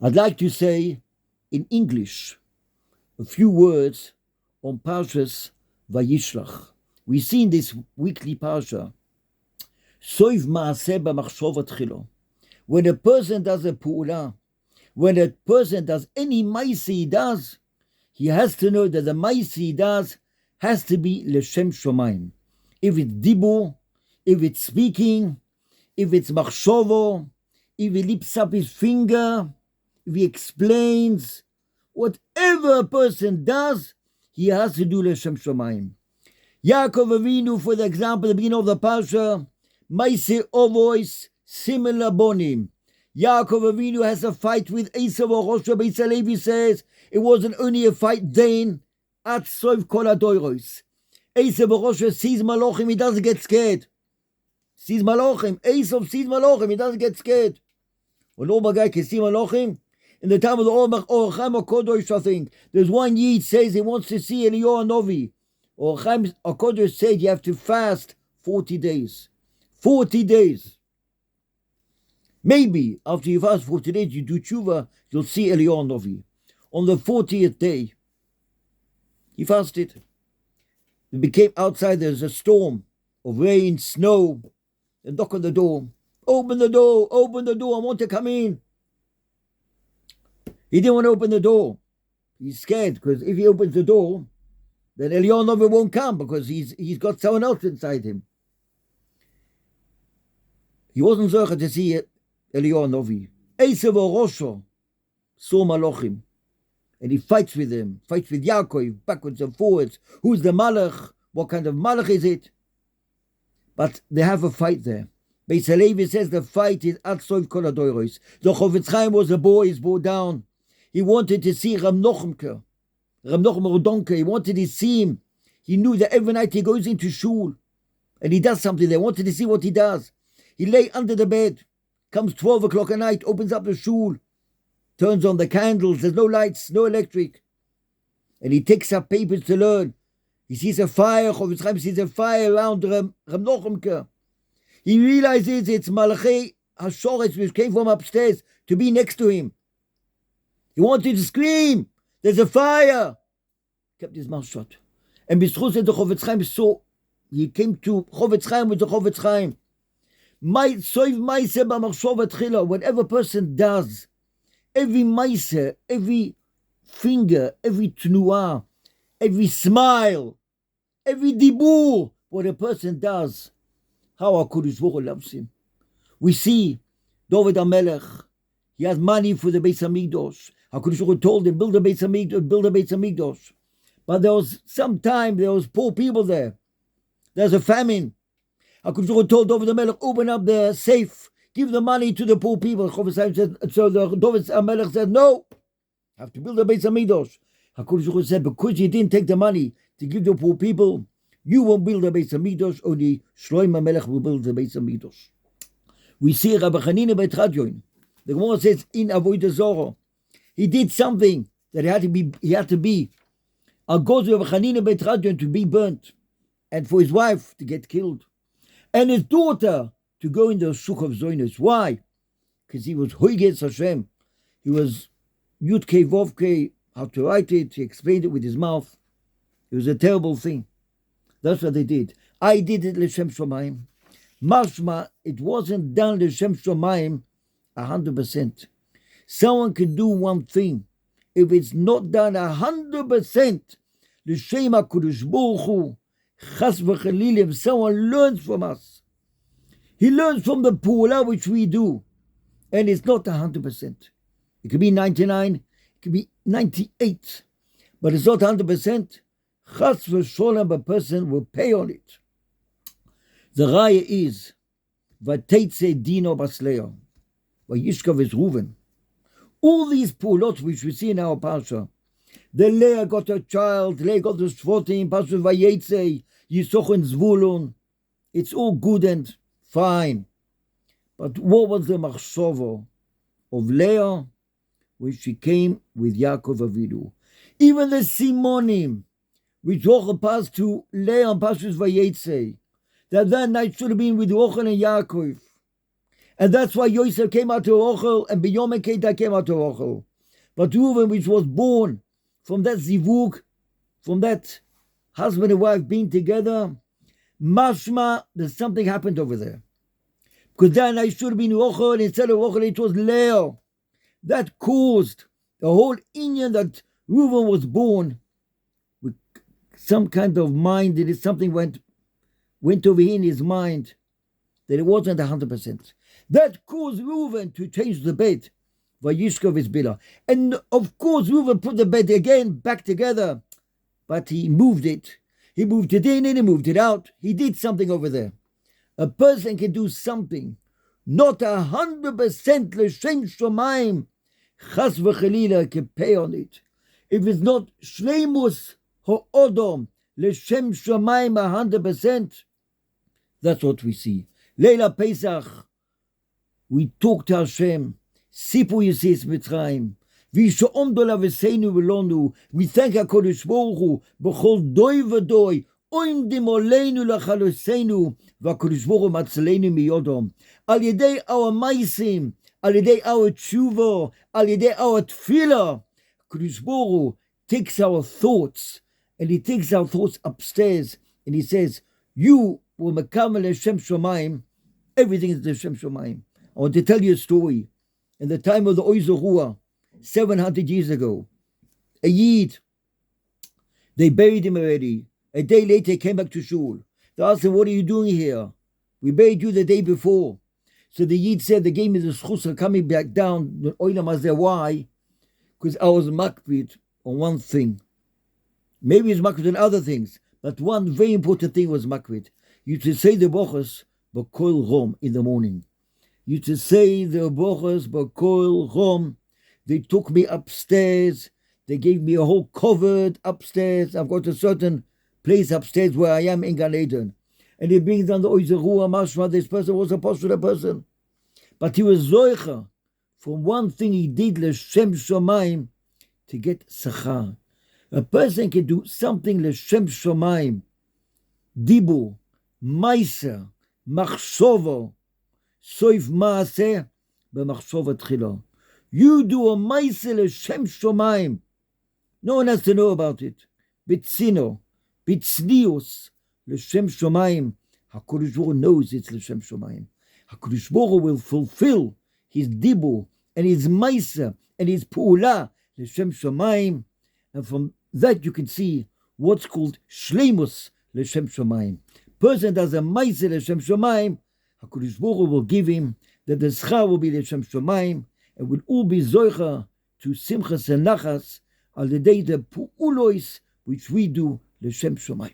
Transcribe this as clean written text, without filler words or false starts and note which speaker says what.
Speaker 1: I'd like to say in English a few words on Parshes Vayishlach. We see in this weekly Parsha, מעשה במחשבה תחילה. When a person does a פעולה, when a person does any מעשה he does, he has to know that the מעשה he does has to be לשם שמיים. If it's dibur, if it's speaking, if it's מחשבה, if he lifts up his finger, if he explains, whatever a person does, he has to do לשם שמיים. Yaakov Avinu, for the example, the beginning of the Parsha, Maise Ovois, similar bonim. Yaakov Avinu has a fight with Esav or Rosh Beis Halevi says it wasn't only a fight then, at Soif Kol HaDoros. Esav or Rosh sees Malachim, he doesn't get scared. Sees Malachim, Esav sees Malachim, he doesn't get scared. When all guy can see Malachim, in the time of the Or Chaim HaKodosh, I think, there's one Yid says he wants to see Eliyahu Novi. Or Chaim HaKodosh said you have to fast 40 days. 40 days. Maybe after you fast 40 days, you do tshuva, you'll see Eliyahu Novi. On the 40th day, he fasted. It became outside, there's a storm of rain, snow. They knock on the door. Open the door, I want to come in. He didn't want to open the door. He's scared, because if he opens the door, then Eliyahu Novi won't come, because he's got someone else inside him. He wasn't zocher to see Eliyahu Novi. Esav or Rosho saw Malachim, and he fights with them, fights with Yaakov, backwards and forwards. Who's the Malach? What kind of Malach is it? But they have a fight there. Beis Halevi says the fight is at Soif Kol HaDoros. The Chofetz Chaim was a boy, he's brought down. He wanted to see Ram Nochem Rodonke. He wanted to see him. He knew that every night he goes into shul and he does something. They wanted to see what he does. He lay under the bed. Comes 12 o'clock at night, opens up the shul, turns on the candles. There's no lights, no electric. And he takes up papers to learn. He sees a fire. Chofetz Chaim sees a fire around Ram Nochem. He realizes it's Malachei HaShoretz which came from upstairs to be next to him. He wanted to scream, there's a fire. Kept his mouth shut. And B'zchut said the Chofetz Chaim saw, he came to Chofetz Chaim with the Chofetz Chaim. Whatever person does, every maise, every finger, every tnuah, every smile, every dibur, what a person does, how HaKadosh Baruch Hu loves him. We see David HaMelech, he has money for the Beis HaMikdash. HaKadosh Baruch Hu told him, build a Beis HaMikdash. But there was poor people there. There's a famine. HaKadosh Baruch Hu told David HaMelech, open up the safe, give the money to the poor people. So David HaMelech said, no, I have to build a Beis HaMikdash. HaKadosh Baruch Hu said, because you didn't take the money to give to poor people, you won't build a Beis HaMikdash, only Shlomo HaMelech will build the Beis HaMikdash. We see Rabbi Chanina Beit Radyon. The Gemara says in Avodah Zorah, he did something that he had to be. A God of Rabbi Chanina Beit Radyon to be burnt, and for his wife to get killed, and his daughter to go in the Shuk of Zoinus. Why? Because he was Hoigetz Hashem. He was Yudke Vovke, how to write it. He explained it with his mouth. It was a terrible thing. That's what they did. I did it L'Shem Shomayim. Mashma, it wasn't done L'Shem Shomayim 100%. Someone can do one thing. If it's not done 100%, L'Shem HaKadosh Baruch Hu, Chas v'Chalilim, someone learns from us. He learns from the Pula which we do. And it's not 100%. It could be 99, it could be 98. But it's not 100%. Chas v'Sholem, a person will pay on it. The Raya is, Vateitze Dino Basleah, Vayishkav is Reuven. All these Pulot which we see in our Parsha, the Leah got a child, Leah got the Shvotim, Parsha Vayetze, Yisroch and Zvulun. It's all good and fine. But what was the machshava of Leah when she came with Yaakov Avinu? Even the Simonim, which Rochel passed to Leah and Parsha Vayetze, that night should have been with Rochel and Yaakov. And that's why Yosef came out to Rachel and Binyamin and Keita came out to Rachel. But Reuven, which was born from that zivug, from that husband and wife being together, mashma, there's something happened over there. Because then I should have been Rachel, and instead of Rachel, it was Leah. That caused the whole Indian that Reuven was born with some kind of mind, that something went over in his mind, that it wasn't 100%. That caused Reuven to change the bed. Vayishkov is Bila. And of course, Reuven put the bed again back together, but he moved it. He moved it in and he moved it out. He did something over there. A person can do something, not 100% l'shem shomayim, chas v'chelila, can pay on it. If it's not shleimus ha'odom, l'shem shomayim 100%, that's what we see. Leila Pesach, we talk to Hashem. Sipu Yisis Mitzrayim. We thank HaKadosh Baruch Hu b'chol doi v'doi oimdim oleinu l'chalosenu v'HaKadosh Baruch Hu matzaleinu miyodom. Al yedei our maisim, al yedei our tshuva, al yedei our tefillah, HaKadosh Baruch Hu takes our thoughts and he takes our thoughts upstairs and he says, you will mekamel Hashem Shomayim. Everything is Hashem Shomayim. I want to tell you a story. In the time of the Oizorua, 700 years ago, a Yid, they buried him already. A day later, he came back to Shul. They asked him, what are you doing here? We buried you the day before. So the Yid said, they gave me the schus of coming back down. The Oilam was there. Why? Because I was makbid on one thing. Maybe it's makbid on other things, but one very important thing was makbid. You should say the brachos b'kol rom in the morning. You to say the brachos b'kol rom. They took me upstairs. They gave me a whole cupboard upstairs. I've got a certain place upstairs where I am in Gan Eden. And he brings down the Oizerua Mashma. This person was a popular person. But he was zoicha. From one thing he did, l'shem shomayim, to get sachar. A person can do something l'shem shomayim. Dibu, Maisa, Machshova, Soif Maase, במחשבה תחילה. You do a מעשה לשם שמיים. No one has to know about it. בצינו, בצניעוס, לשם שמיים. HaKadosh Baruch Hu knows it's לשם שמיים. HaKadosh Baruch Hu will fulfill his dibu and his מעשה and his פעולה לשם שמיים. And from that you can see what's called shleimus לשם שמיים. Person does a מעשה לשם שמיים, HaKadosh Baruch Hu will give him that the schar will be l'shem shomayim, and will all be zoicha to simchas and nachas al the day the pu'ulois which we do l'shem shomayim.